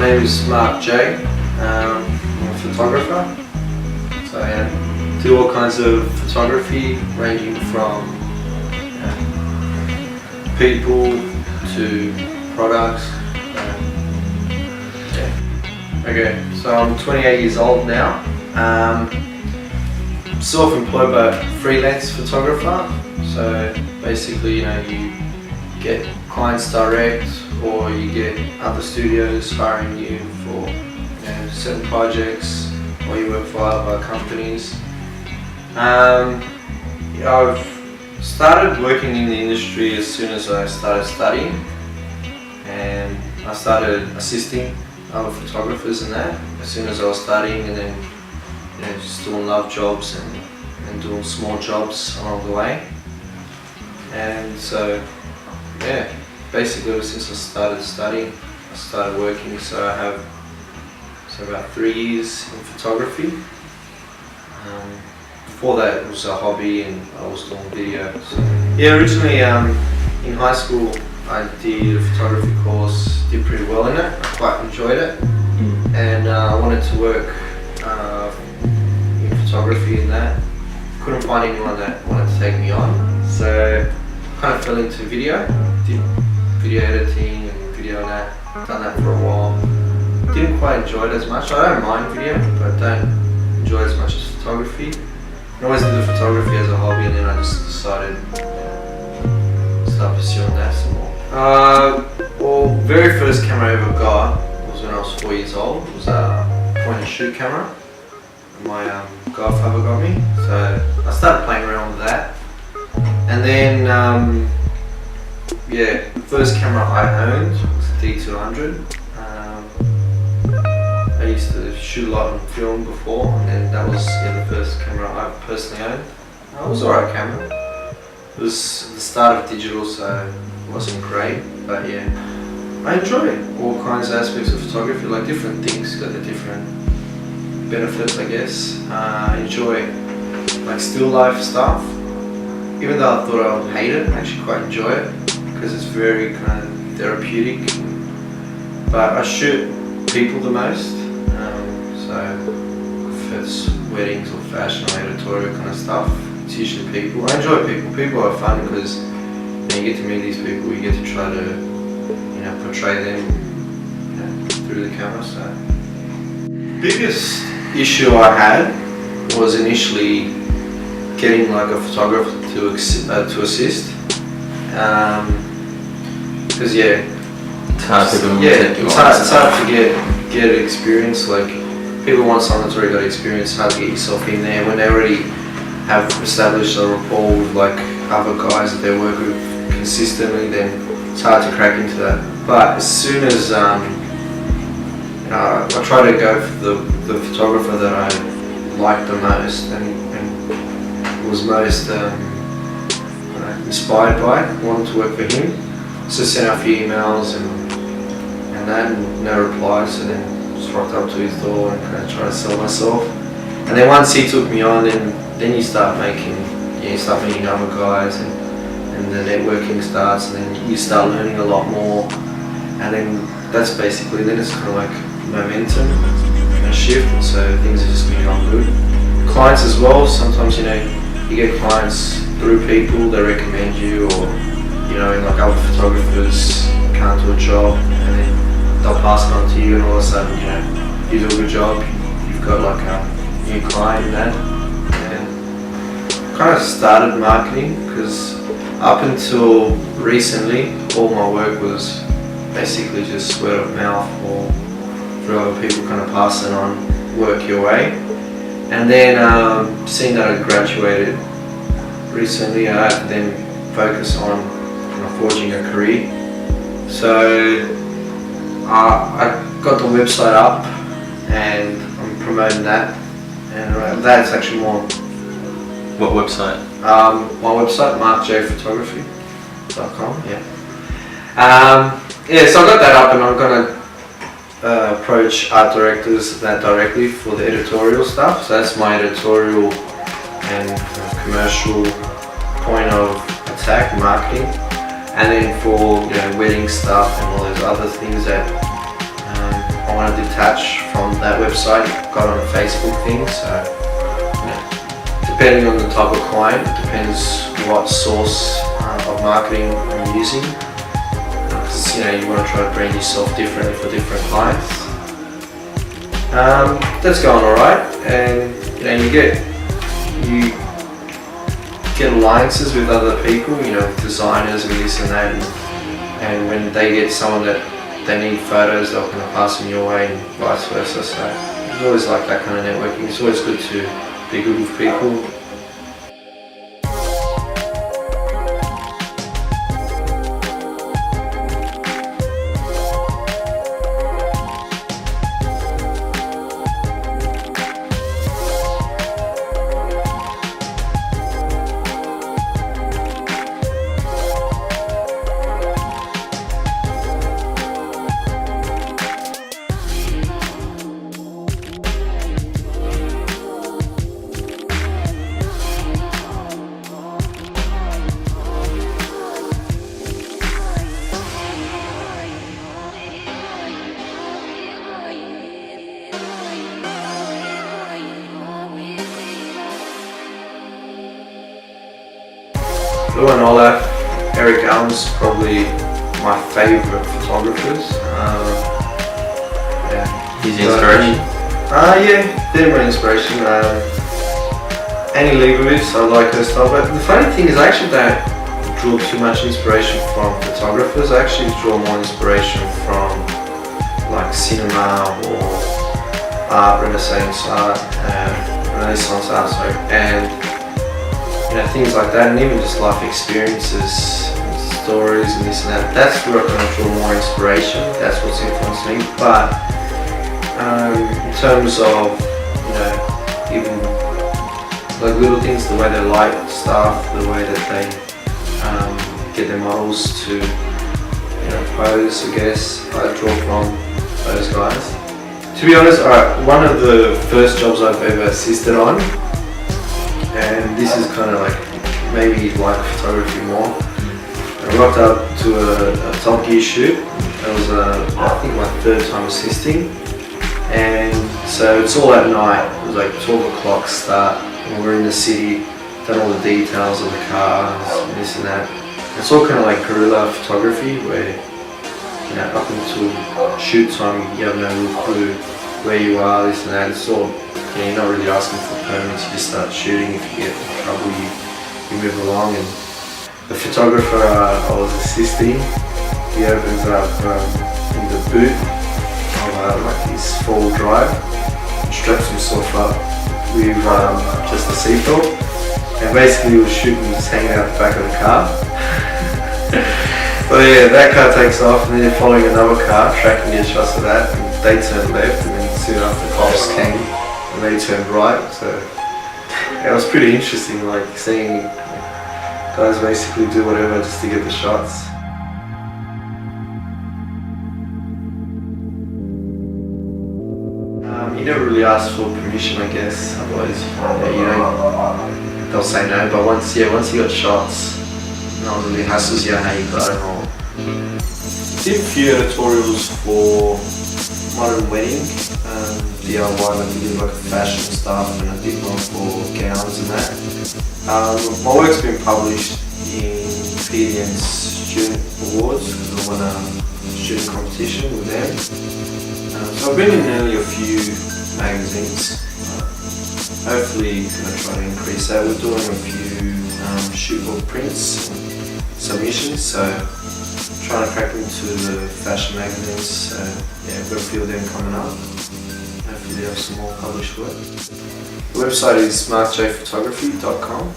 name is Mark J. I'm a photographer. So I do all kinds of photography, ranging from people to products. Okay, so I'm 28 years old now. Self-employed but freelance photographer. So basically, you get clients direct, or you get other studios hiring you for certain projects, or you work for other companies. I've started working in the industry as soon as I started studying, and I started assisting other photographers in that as soon as I was studying, and then just doing love jobs and doing small jobs along the way. And so basically ever since I started studying, I started working. So I have about 3 years in photography. Before that it was a hobby, and I was doing video. So, originally in high school I did a photography course, did pretty well in it. I quite enjoyed it, and I wanted to work in photography in that. Couldn't find anyone that wanted to take me on, so kind of fell into video. Did video editing and video and that. Done that for a while. Didn't quite enjoy it as much. I don't mind video, but I don't enjoy it as much as photography. I always did the photography as a hobby, and then I just decided to start pursuing that some more. Well, very first camera I ever got was when I was 4 years old. It was a point and shoot camera. My godfather got me, so I started playing around with that. And then, the first camera I owned was a D200. I used to shoot a lot on film before, and then that was the first camera I personally owned. It was alright camera. It was the start of digital, so it wasn't great, but I enjoy all kinds of aspects of photography, like different things, got the different benefits, I guess. I enjoy like still life stuff. Even though I thought I would hate it, I actually quite enjoy it because it's very kind of therapeutic. But I shoot people the most, so if it's weddings or fashion or editorial kind of stuff, it's usually people. I enjoy people. People are fun because you get to meet these people, you get to try to portray them through the camera. So biggest issue I had was initially getting like a photographer to assist, because it's hard to get experience. Like people want someone that's already got experience. Hard to get yourself in there when they already have established a rapport with like other guys that they work with consistently. Then it's hard to crack into that. But as soon as I try to go for the photographer that I liked the most and was most inspired by, wanted to work for him. So sent out a few emails and that, and no reply. So then just rocked up to his door and kind of tried to sell myself. And then once he took me on, then you start meeting other guys, and the networking starts, and then you start learning a lot more. And then that's basically, then it's kind of like momentum and shift, and so things are just going on good. Clients as well, sometimes you get clients through people that recommend you, or in like other photographers can't do a job, and then they'll pass it on to you, and all of a sudden you do a good job, you've got like a new client in that. And kind of started marketing because up until recently all my work was basically just word of mouth, or through other people kind of passing on work your way. And then seeing that I graduated recently, I had to then focus on forging a career. So I got the website up and I'm promoting that, and that's actually more. What website? My website, markjphotography.com. So I got that up, and I'm gonna approach art directors that directly for the editorial stuff. So that's my editorial and commercial point of attack, marketing. And then for wedding stuff and all those other things that I want to detach from that website, got on a Facebook thing. So depending on the type of client, it depends what source of marketing I'm using. Because you want to try to brand yourself differently for different clients. That's going alright, and you get alliances with other people, designers and this and that, and when they get someone that they need photos, they'll kind of pass them your way and vice versa. So it's always like that kind of networking. It's always good to be good with people. Lou and Olaf, Eric Allen's probably my favourite photographers. He's the inspiration? Yeah, they're my inspiration. Annie Leibovitz, I like her style, but the funny thing is I actually don't draw too much inspiration from photographers. I actually draw more inspiration from like cinema or art, Renaissance art, and things like that, and even just life experiences, stories and this and that. That's where I kind of draw more inspiration. That's what's influenced me. But in terms of even like little things, the way they light stuff, the way that they get their models to pose, I guess I draw from those guys. To be honest, one of the first jobs I've ever assisted on, and this is kind of like maybe like photography more. I rocked up to a Top Gear shoot. It was I think my third time assisting, and so it's all at night. It was like 12 o'clock start, and we're in the city, done all the details of the cars, and this and that. It's all kind of like guerrilla photography where up until shoot time you have no real clue where you are, this and that. It's all you're not really asking for permits, you just start shooting. If you get in trouble, you move along. And the photographer I was assisting, he opens up in the boot of like his 4-wheel drive, and straps himself up with just a seatbelt, and basically he was shooting just hanging out the back of the car. But yeah, that car takes off, and then they're following another car, tracking the shots of that, and they turn left, and then soon after the cops came, and they turned right. So it was pretty interesting, like seeing guys basically do whatever just to get the shots. You never really ask for permission, I guess. Otherwise, they'll say no. But once you got shots, no one really hassles you how you got it all. Did a few editorials for Modern Wedding, DIY, like we did like fashion stuff, and I did one for gowns and that. My work's been published in PDN's Student Awards because I won a student competition with them. So I've been in nearly a few magazines. Hopefully going to try to increase that. We're doing a few shootbook prints and submissions, so trying to crack into the fashion magazines. So yeah, we've got a few of them coming up. Hopefully they have some more published work. The website is markjphotography.com.